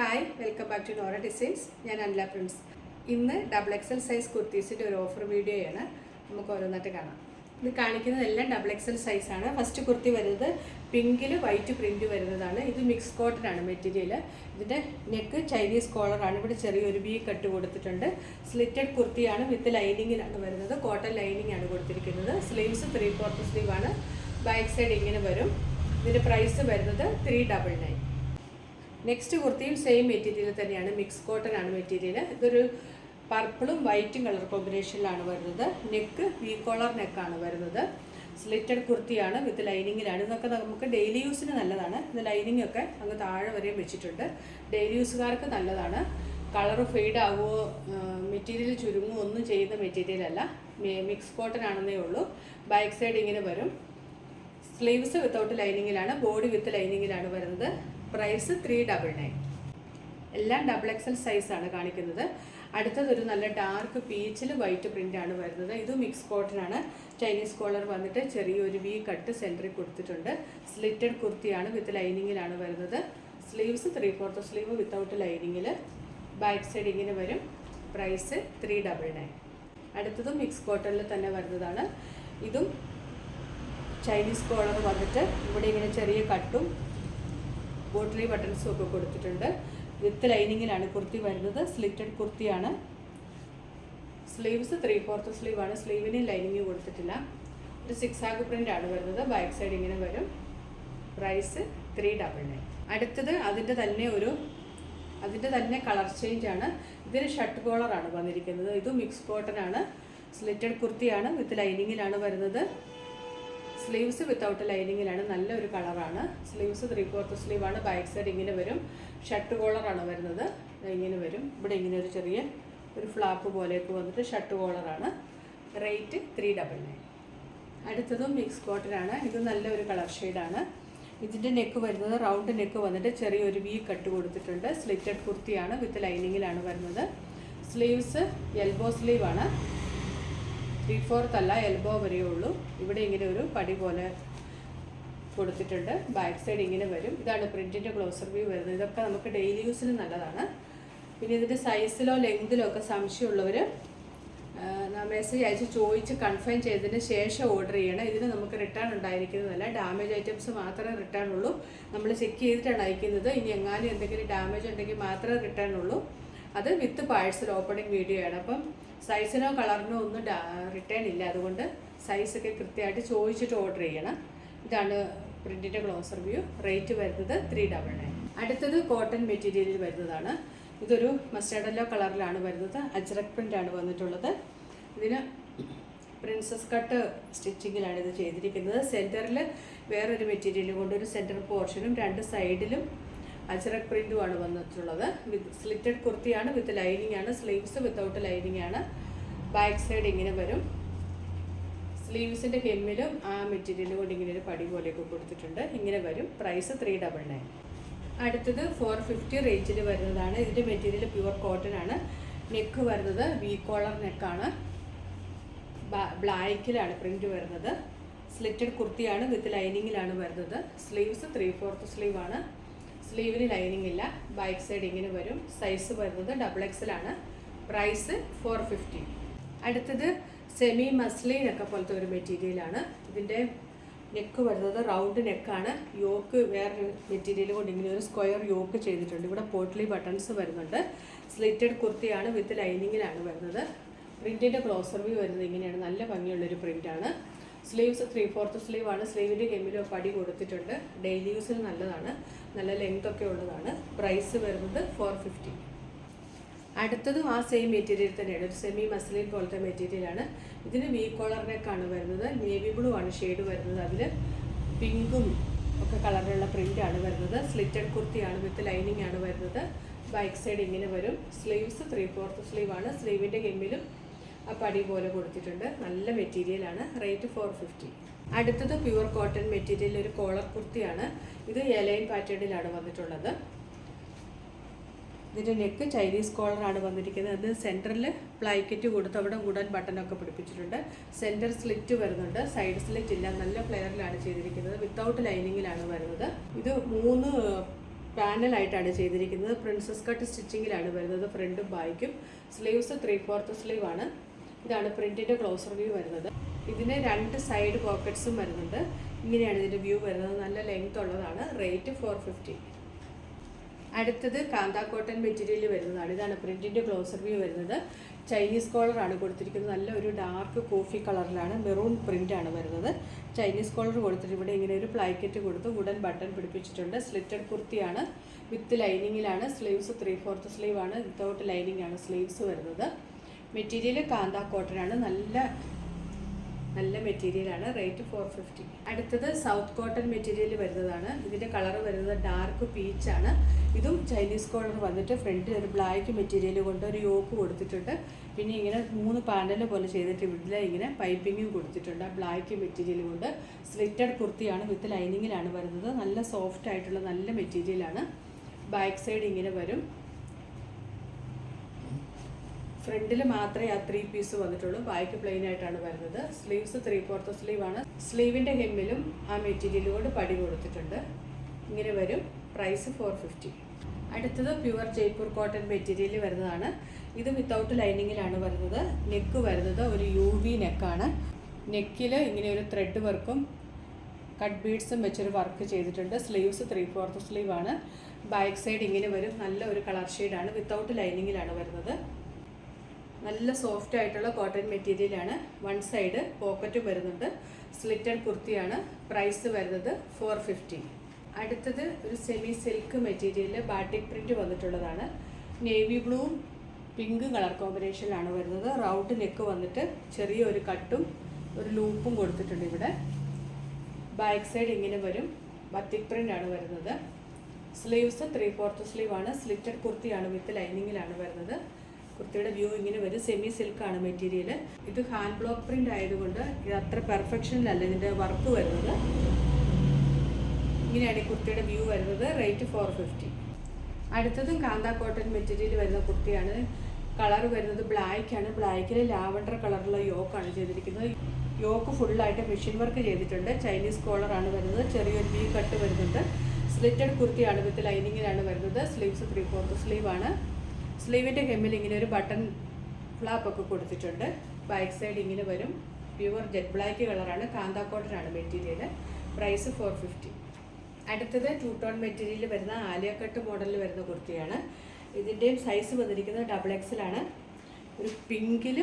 Hi, welcome back to Nora designs. ഞാൻ അനില പ്രിൻസ്. ഇന്ന് XXL size കുർത്തീസിൻ്റെ ഒരു ഓഫർ വീഡിയോയാണ്. നമുക്ക് ഓരോന്നായിട്ട് കാണാം. ഇത് കാണിക്കുന്നതെല്ലാം XXL സൈസാണ്. ഫസ്റ്റ് കുർത്തി വരുന്നത് പിങ്കിൽ വൈറ്റ് പ്രിൻറ്റ് വരുന്നതാണ്. ഇത് മിക്സ് കോട്ടൺ ആണ് മെറ്റീരിയൽ. ഇതിൻ്റെ നെക്ക് ചൈനീസ് കോളറാണ്. ഇവിടെ ചെറിയൊരു വി കട്ട് കൊടുത്തിട്ടുണ്ട്. സ്ലിറ്റഡ് കുർത്തിയാണ്, വിത്ത് ലൈനിങ്ങിലാണ് വരുന്നത്. കോട്ടൺ ലൈനിങ് ആണ് കൊടുത്തിരിക്കുന്നത്. സ്ലീവ്സ് 3/4 സ്ലീവാണ്. ബാക്ക് സൈഡ് ഇങ്ങനെ വരും. ഇതിൻ്റെ പ്രൈസ് വരുന്നത് 399. നെക്സ്റ്റ് കുർത്തിയും സെയിം മെറ്റീരിയൽ തന്നെയാണ്, മിക്സ് കോട്ടൺ ആണ് മെറ്റീരിയൽ. ഇതൊരു പർപ്പിളും വൈറ്റും കളർ കോമ്പിനേഷനിലാണ് വരുന്നത്. നെക്ക് വി കോളർ നെക്കാണ് വരുന്നത്. സ്ലിറ്റഡ് കുർത്തിയാണ്, വിത്ത് ലൈനിങ്ങിലാണ്. ഇതൊക്കെ നമുക്ക് ഡെയിലി യൂസിന് നല്ലതാണ്. ഇത് ലൈനിങ് ഒക്കെ അങ്ങ് താഴെ വരെയും വെച്ചിട്ടുണ്ട്. ഡെയിലി യൂസുകാർക്ക് നല്ലതാണ്. കളർ ഫെയ്ഡ് ആവുമോ, മെറ്റീരിയൽ ചുരുങ്ങുമോ ഒന്നും ചെയ്യുന്ന മെറ്റീരിയൽ അല്ല. മിക്സ് കോട്ടൺ ആണെന്നേ ഉള്ളൂ. ബാക്ക് സൈഡ് ഇങ്ങനെ വരും. സ്ലീവ്സ് വിത്തൗട്ട് ലൈനിങ്ങിലാണ്, ബോഡി വിത്ത് ലൈനിങ്ങിലാണ് വരുന്നത്. പ്രൈസ് 399. എല്ലാം XXL സൈസാണ് കാണിക്കുന്നത്. അടുത്തതൊരു നല്ല ഡാർക്ക് പീച്ചിൽ വൈറ്റ് പ്രിൻ്റാണ് വരുന്നത്. ഇത് മിക്സ് കോട്ടൺ ആണ്. ചൈനീസ് കോളർ വന്നിട്ട് ചെറിയൊരു വി കട്ട് സെൻറ്ററിൽ കൊടുത്തിട്ടുണ്ട്. സ്ലിറ്റഡ് കുർത്തിയാണ്, വിത്ത് ലൈനിങ്ങിലാണ് വരുന്നത്. സ്ലീവ്സ് 3/4 സ്ലീവ് വിത്തൗട്ട് ലൈനിങ്ങിൽ. ബാക്ക് സൈഡ് ഇങ്ങനെ വരും. പ്രൈസ് 399. അടുത്തതും മിക്സ് കോട്ടണിൽ തന്നെ വരുന്നതാണ്. ഇതും ചൈനീസ് കോളർ വന്നിട്ട് ഇവിടെ ഇങ്ങനെ ചെറിയ കട്ടും ബോട്ടിലി ബട്ടൺസും ഒക്കെ കൊടുത്തിട്ടുണ്ട്. വിത്ത് ലൈനിങ്ങിലാണ് കുർത്തി വരുന്നത്. സ്ലിറ്റഡ് കുർത്തിയാണ്. സ്ലീവ്സ് 3/4 സ്ലീവാണ്. സ്ലീവിന് ലൈനിങ് കൊടുത്തിട്ടില്ല. ഒരു 6 ആഗ് പ്രിൻ്റ് ആണ് വരുന്നത്. ബാക്ക് സൈഡ് ഇങ്ങനെ വരും. പ്രൈസ് 399. അടുത്തത് അതിൻ്റെ തന്നെ കളർ ചേഞ്ച് ആണ്. ഇതിന് ഷർട്ട് കോളറാണ് വന്നിരിക്കുന്നത്. ഇത് മിക്സ് കോട്ടൺ ആണ്. സ്ലിറ്റഡ് കുർത്തിയാണ്, വിത്ത് ലൈനിങ്ങിലാണ് വരുന്നത്. സ്ലീവ്സ് വിത്തൗട്ട് ലൈനിങ്ങിലാണ്. നല്ലൊരു കളറാണ്. സ്ലീവ്സ് 3/4 സ്ലീവാണ്. ബാക്ക് സൈഡ് ഇങ്ങനെ വരും. ഷർട്ട് കോളറാണ് വരുന്നത്. ഇങ്ങനെ വരും. ഇവിടെ ഇങ്ങനെ ഒരു ചെറിയ ഒരു ഫ്ലാപ്പ് പോലെയൊക്കെ വന്നിട്ട് ഷർട്ട് കോളറാണ്. റേറ്റ് 399. അടുത്തതും മിക്സ് കോട്ടൺ ആണ്. ഇത് നല്ലൊരു കളർ ഷെയ്ഡാണ്. ഇതിൻ്റെ നെക്ക് വരുന്നത് റൗണ്ട് നെക്ക് വന്നിട്ട് ചെറിയൊരു വി കട്ട് കൊടുത്തിട്ടുണ്ട്. സ്ലിറ്റഡ് കുർത്തിയാണ്, വിത്ത് ലൈനിങ്ങിലാണ് വരുന്നത്. Sleeves elbow സ്ലീവാണ്. 3/4 അല്ല, എൽബോ വരെയേ ഉള്ളൂ. ഇവിടെ ഇങ്ങനെ ഒരു പടി പോലെ കൊടുത്തിട്ടുണ്ട്. ബാക്ക് സൈഡ് ഇങ്ങനെ വരും. ഇതാണ് പ്രിൻറ്റിൻ്റെ ക്ലോസർ വ്യൂ വരുന്നത്. ഇതൊക്കെ നമുക്ക് ഡെയിലി യൂസിന് നല്ലതാണ്. പിന്നെ ഇതിൻ്റെ സൈസിലോ ലെങ്തിലോ ഒക്കെ സംശയമുള്ളവർ മെസ്സേജ് അയച്ച് ചോദിച്ച് കൺഫേം ചെയ്തതിന് ശേഷം ഓർഡർ ചെയ്യണം. ഇതിന് നമുക്ക് റിട്ടേൺ ഉണ്ടായിരിക്കുന്നതല്ല. ഡാമേജ് ഐറ്റംസ് മാത്രമേ റിട്ടേൺ ഉള്ളൂ. നമ്മൾ ചെക്ക് ചെയ്തിട്ടാണ് അയക്കുന്നത്. ഇനി എങ്ങാനും എന്തെങ്കിലും ഡാമേജ് ഉണ്ടെങ്കിൽ മാത്രമേ റിട്ടേൺ ഉള്ളൂ. അത് വിത്ത് പാഴ്സൽ ഓപ്പണിംഗ് വീഡിയോ ആണ്. അപ്പം സൈസിനോ കളറിനോ ഒന്നും റിട്ടേൺ ഇല്ല. അതുകൊണ്ട് സൈസൊക്കെ കൃത്യമായിട്ട് ചോദിച്ചിട്ട് ഓർഡർ ചെയ്യണം. ഇതാണ് പ്രിൻറ്റിൻ്റെ ക്ലോസർ വ്യൂ. റേറ്റ് വരുന്നത് 399. അടുത്തത് കോട്ടൺ മെറ്റീരിയലിൽ വരുന്നതാണ്. ഇതൊരു മസ്റ്റേർഡ് യെല്ലോ കളറിലാണ് വരുന്നത്. അജ്രക് പ്രിൻ്റാണ് വന്നിട്ടുള്ളത്. ഇതിന് പ്രിൻസസ് കട്ട് സ്റ്റിച്ചിങ്ങിലാണ് ഇത് ചെയ്തിരിക്കുന്നത്. സെൻറ്ററിൽ വേറൊരു മെറ്റീരിയൽ കൊണ്ട് ഒരു സെൻറ്റർ പോർഷനും 2 സൈഡിലും അജ്രക് പ്രിൻറ്റുമാണ് വന്നിട്ടുള്ളത്. വിത്ത് സ്ലിറ്റഡ് കുർത്തിയാണ്, വിത്ത് ലൈനിങ് ആണ്. സ്ലീവ്സ് വിത്തൗട്ട് ലൈനിങ് ആണ്. ബാക്ക് സൈഡ് ഇങ്ങനെ വരും. സ്ലീവ്സിൻ്റെ ഹെമ്മിലും ആ മെറ്റീരിയൽ കൊണ്ട് ഇങ്ങനെ ഒരു പടി പോലെയൊക്കെ കൊടുത്തിട്ടുണ്ട്. ഇങ്ങനെ വരും. പ്രൈസ് 399. അടുത്തത് 450 റേഞ്ചിൽ വരുന്നതാണ്. ഇതിൻ്റെ മെറ്റീരിയൽ പ്യുവർ കോട്ടൺ ആണ്. നെക്ക് വരുന്നത് വി കോളർ നെക്കാണ്. ബ്ലാക്കിലാണ് പ്രിൻറ്റ് വരുന്നത്. സ്ലിറ്റഡ് കുർത്തിയാണ്, വിത്ത് ലൈനിങ്ങിലാണ് വരുന്നത്. സ്ലീവ്സ് 3/4 സ്ലീവാണ്. സ്ലീവിന് ലൈനിങ് ഇല്ല. ബാക്ക് സൈഡ് ഇങ്ങനെ വരും. സൈസ് വരുന്നത് XXL ആണ്. പ്രൈസ് 450. അടുത്തത് സെമി മസ്ലിനൊക്കെ പോലത്തെ ഒരു മെറ്റീരിയലാണ്. ഇതിൻ്റെ നെക്ക് വരുന്നത് റൗണ്ട് നെക്കാണ്. യോക്ക് വേറൊരു മെറ്റീരിയൽ കൊണ്ട് ഇങ്ങനെ ഒരു സ്ക്വയർ യോക്ക് ചെയ്തിട്ടുണ്ട്. ഇവിടെ പോട്ട്ലി ബട്ടൺസ് വരുന്നുണ്ട്. സ്ലിറ്റഡ് കുർത്തിയാണ്, വിത്ത് ലൈനിങ്ങിലാണ് വരുന്നത്. പ്രിൻറ്റിൻ്റെ ക്ലോസർ വ്യൂ വരുന്നത് ഇങ്ങനെയാണ്. നല്ല ഭംഗിയുള്ളൊരു പ്രിൻ്റാണ്. സ്ലീവ്സ് 3/4 സ്ലീവാണ്. സ്ലീവിൻ്റെ ഹെമ്മിലോ പടി കൊടുത്തിട്ടുണ്ട്. ഡെയിലി യൂസിന് നല്ലതാണ്. നല്ല ലെങ്ത് ഒക്കെ ഉള്ളതാണ്. പ്രൈസ് വരുന്നത് 450. അടുത്തതും ആ സെയിം മെറ്റീരിയൽ തന്നെയാണ്. ഒരു സെമി മസ്ലിൻ പോലത്തെ മെറ്റീരിയലാണ്. ഇതിന് വി കോളർ നെക്കാണ് വരുന്നത്. നേവി ബ്ലൂ ആണ് ഷെയ്ഡ് വരുന്നത്. അതിൽ പിങ്കും ഒക്കെ കളറിലുള്ള പ്രിൻ്റാണ് വരുന്നത്. സ്ലിറ്റഡ് കുർത്തിയാണ്, വിത്ത് ലൈനിങ് ആണ് വരുന്നത്. ബാക്ക് സൈഡ് ഇങ്ങനെ വരും. സ്ലീവ്സ് 3/4 സ്ലീവാണ്. സ്ലീവിൻ്റെ ഹെമ്മിലും ആ പടി പോലെ കൊടുത്തിട്ടുണ്ട്. നല്ല മെറ്റീരിയലാണ്. റേറ്റ് 450. അടുത്തത് പ്യുവർ കോട്ടൺ മെറ്റീരിയൽ ഒരു കോളർ കുർത്തിയാണ്. ഇത് എലൈൻ പാറ്റേണിലാണ് വന്നിട്ടുള്ളത്. ഇതിൻ്റെ നെക്ക് ചൈനീസ് കോളറാണ് വന്നിരിക്കുന്നത്. അത് സെൻറ്ററിൽ പ്ലൈക്കറ്റ് കൊടുത്ത് അവിടെ ഉടൻ ബട്ടനൊക്കെ പിടിപ്പിച്ചിട്ടുണ്ട്. സെൻറ്റർ സ്ലിറ്റ് വരുന്നുണ്ട്. സൈഡ് സ്ലിറ്റ് ഇല്ല. നല്ല ഫ്ലെയറിലാണ് ചെയ്തിരിക്കുന്നത്. വിത്തൗട്ട് ലൈനിങ്ങിലാണ് വരുന്നത്. ഇത് 3 പാനലായിട്ടാണ് ചെയ്തിരിക്കുന്നത്. പ്രിൻസസ് കട്ട് സ്റ്റിച്ചിങ്ങിലാണ് വരുന്നത് ഫ്രണ്ടും ബാക്കും. സ്ലീവ്സ് 3/4 സ്ലീവ് ആണ്. ഇതാണ് പ്രിന്റിന്റെ ക്ലോസർ വ്യൂ വരുന്നത്. ഇതിന് 2 സൈഡ് പോക്കറ്റ്സും വരുന്നുണ്ട്. ഇങ്ങനെയാണ് ഇതിന്റെ വ്യൂ വരുന്നത്. നല്ല ലെങ്ത് ഉള്ളതാണ്. റേറ്റ് 450. അടുത്തത് കാന്ത കോട്ടൺ മെറ്റീരിയൽ വരുന്നതാണ്. ഇതാണ് പ്രിന്റിന്റെ ക്ലോസർ വ്യൂ വരുന്നത്. ചൈനീസ് കോളർ ആണ് കൊടുത്തിരിക്കുന്നത്. നല്ല ഒരു ഡാർക്ക് കോഫി കളറിലാണ്, മെറൂൺ പ്രിന്റ് ആണ് വരുന്നത്. ചൈനീസ് കോളർ കൊടുത്തിട്ട് ഇവിടെ ഇങ്ങനെ ഒരു പ്ലാക്കറ്റ് കൊടുത്ത് വുഡൻ ബട്ടൺ പിടിപ്പിച്ചിട്ടുണ്ട്. സ്ലിറ്റഡ് കുർത്തിയാണ്, വിത്ത് ലൈനിങ്ങിലാണ്. സ്ലീവ്സ് 3/4 സ്ലീവ് ആണ്, വിത്തൗട്ട് ലൈനിങ് ആണ് സ്ലീവ്സ് വരുന്നത്. മെറ്റീരിയൽ കാന്ത കോട്ടൺ ആണ്, നല്ല മെറ്റീരിയലാണ്. റേറ്റ് 450. അടുത്തത് സൗത്ത് കോട്ടൺ മെറ്റീരിയൽ വരുന്നതാണ്. ഇതിൻ്റെ കളർ വരുന്നത് ഡാർക്ക് പീച്ചാണ്. ഇതും ചൈനീസ് കോളർ വന്നിട്ട് ഫ്രണ്ടിൽ ഒരു ബ്ലാക്ക് മെറ്റീരിയൽ കൊണ്ട് ഒരു യോക്ക് കൊടുത്തിട്ടുണ്ട്. പിന്നെ ഇങ്ങനെ 3 പാനൽ പോലെ ചെയ്തിട്ട് ഇവിടെ ഇങ്ങനെ പൈപ്പിങ്ങും കൊടുത്തിട്ടുണ്ട് ബ്ലാക്ക് മെറ്റീരിയൽ കൊണ്ട്. സ്ലിറ്റഡ് കുർത്തിയാണ്, വിത്ത് ലൈനിങ്ങിലാണ് വരുന്നത്. നല്ല സോഫ്റ്റ് ആയിട്ടുള്ള നല്ല മെറ്റീരിയലാണ്. ബാക്ക് സൈഡ് ഇങ്ങനെ വരും. ഫ്രണ്ടിൽ മാത്രമേ ആ 3 പീസ് വന്നിട്ടുള്ളൂ, ബാക്ക് പ്ലെയിൻ ആയിട്ടാണ് വരുന്നത്. സ്ലീവ്സ് 3/4 സ്ലീവ് ആണ്. സ്ലീവിൻ്റെ ഹെമ്മിലും ആ മെറ്റീരിയൽ കൊണ്ട് പടി കൊടുത്തിട്ടുണ്ട്. ഇങ്ങനെ വരും. പ്രൈസ് 450. അടുത്തത് പ്യുവർ ജയ്പൂർ കോട്ടൺ മെറ്റീരിയൽ വരുന്നതാണ്. ഇത് വിത്തൗട്ട് ലൈനിങ്ങിലാണ് വരുന്നത്. നെക്ക് വരുന്നത് ഒരു UV നെക്കാണ്. നെക്കിൽ ഇങ്ങനെ ഒരു ത്രെഡ് വർക്കും കട്ട് ബീഡ്സും വെച്ചൊരു വർക്ക് ചെയ്തിട്ടുണ്ട്. സ്ലീവ്സ് 3/4 സ്ലീവ് ആണ്. ബാക്ക് സൈഡ് ഇങ്ങനെ വരും. നല്ല ഒരു കളർ ഷെയ്ഡാണ്, വിത്തൗട്ട് ലൈനിങ്ങിലാണ് വരുന്നത്. നല്ല സോഫ്റ്റ് ആയിട്ടുള്ള കോട്ടൺ മെറ്റീരിയലാണ്. 1 സൈഡ് പോക്കറ്റും വരുന്നുണ്ട്. സ്ലിറ്റഡ് കുർത്തിയാണ്. പ്രൈസ് വരുന്നത് 450. അടുത്തത് ഒരു semi silk material batik print വന്നിട്ടുള്ളതാണ്. നേവി ബ്ലൂവും പിങ്ക് കളർ കോമ്പിനേഷനിലാണ് വരുന്നത്. റൗണ്ട് നെക്ക് വന്നിട്ട് ചെറിയൊരു കട്ടും ഒരു ലൂപ്പും കൊടുത്തിട്ടുണ്ട് ഇവിടെ. ബാക്ക് സൈഡ് ഇങ്ങനെ വരും. ബാട്ടിക് പ്രിന്റ് ആണ് വരുന്നത്. സ്ലീവ്സ് 3/4 സ്ലീവ് ആണ്. സ്ലിറ്റഡ് കുർത്തിയാണ്, വിത്ത് ലൈനിങ്ങിലാണ് വരുന്നത്. കുർത്തിയുടെ വ്യൂ ഇങ്ങനെ വരും. സെമി സിൽക്കാണ് മെറ്റീരിയൽ. ഇത് ഹാൻഡ് ബ്ലോക്ക് പ്രിന്റ് ആയതുകൊണ്ട് ഇത് അത്ര പെർഫെക്ഷനിലല്ല ഇതിൻ്റെ വർക്ക് വരുന്നത്. ഇങ്ങനെയാണ് ഈ കുർത്തിയുടെ വ്യൂ വരുന്നത്. റേറ്റ് 450. അടുത്തതും കാന്ത കോട്ടൺ മെറ്റീരിയൽ വരുന്ന കുർത്തിയാണ്. കളർ വരുന്നത് ബ്ലാക്ക് ആണ്. ബ്ലാക്കിൽ ലാവൻഡർ കളറുള്ള യോക്കാണ് ചെയ്തിരിക്കുന്നത്. യോക്ക് ഫുള്ളായിട്ട് മെഷീൻ വർക്ക് ചെയ്തിട്ടുണ്ട്. ചൈനീസ് കോളറാണ് വരുന്നത്. ചെറിയൊരു വി കട്ട് വരുന്നുണ്ട്. സ്ലിറ്റഡ് കുർത്തിയാണ്, വിത്ത് ലൈനിങ്ങിലാണ് വരുന്നത്. സ്ലീവ്സ് 3/4 സ്ലീവ് ആണ്. സ്ലീവിൻ്റെ ഹെമ്മിൽ ഇങ്ങനെ ഒരു ബട്ടൺ ഫ്ലാപ്പൊക്കെ കൊടുത്തിട്ടുണ്ട്. ബാക്ക് സൈഡ് ഇങ്ങനെ വരും. പ്യുവർ ജെറ്റ് ബ്ലാക്ക് കളറാണ്. കാന്ത കോട്ടൺ ആണ് മെറ്റീരിയൽ. പ്രൈസ് 450. അടുത്തത് 2 ടോൺ മെറ്റീരിയൽ വരുന്ന ആലിയ കട്ട് മോഡലിൽ വരുന്ന കുർത്തിയാണ്. ഇതിൻ്റെയും സൈസ് വന്നിരിക്കുന്നത് XXL ആണ്. ഒരു പിങ്കിൽ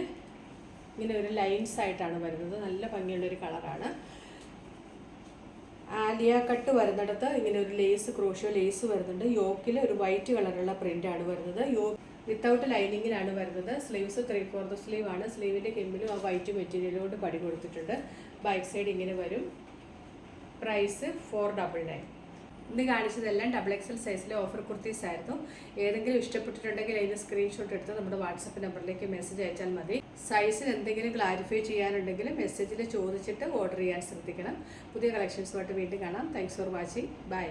ഇങ്ങനെ ഒരു ലൈൻസ് ആയിട്ടാണ് വരുന്നത്. നല്ല ഭംഗിയുള്ളൊരു കളറാണ്. ആലിയ കട്ട് വരുന്നിടത്ത് ഇങ്ങനെ ഒരു ലേസ്, ക്രോഷ്യോ ലേസ് വരുന്നുണ്ട്. യോക്കിൽ ഒരു വൈറ്റ് കളറുള്ള പ്രിൻ്റാണ് വരുന്നത്. വിത്തൗട്ട് ലൈനിങ്ങിലാണ് വരുന്നത്. സ്ലീവ്സ് 3/4 സ്ലീവ് ആണ്. സ്ലീവിൻ്റെ കെമ്പിലും ആ വൈറ്റ് മെറ്റീരിയൽ കൊണ്ട് പടി കൊടുത്തിട്ടുണ്ട്. ബാക്ക് സൈഡ് ഇങ്ങനെ വരും. പ്രൈസ് 499. ഇന്ന് കാണിച്ചതെല്ലാം XXL സൈസിലെ ഓഫർ കുർത്തീസ് ആയിരുന്നു. ഏതെങ്കിലും ഇഷ്ടപ്പെട്ടിട്ടുണ്ടെങ്കിൽ അതിന് സ്ക്രീൻഷോട്ട് എടുത്ത് നമ്മുടെ വാട്സപ്പ് നമ്പറിലേക്ക് മെസ്സേജ് അയച്ചാൽ മതി. സൈസിൽ എന്തെങ്കിലും ക്ലാരിഫൈ ചെയ്യാനുണ്ടെങ്കിൽ മെസ്സേജിൽ ചോദിച്ചിട്ട് ഓർഡർ ചെയ്യാൻ ശ്രദ്ധിക്കണം. പുതിയ കളക്ഷൻസുമായിട്ട് വീണ്ടും കാണാം. Thanks for watching. ബൈ.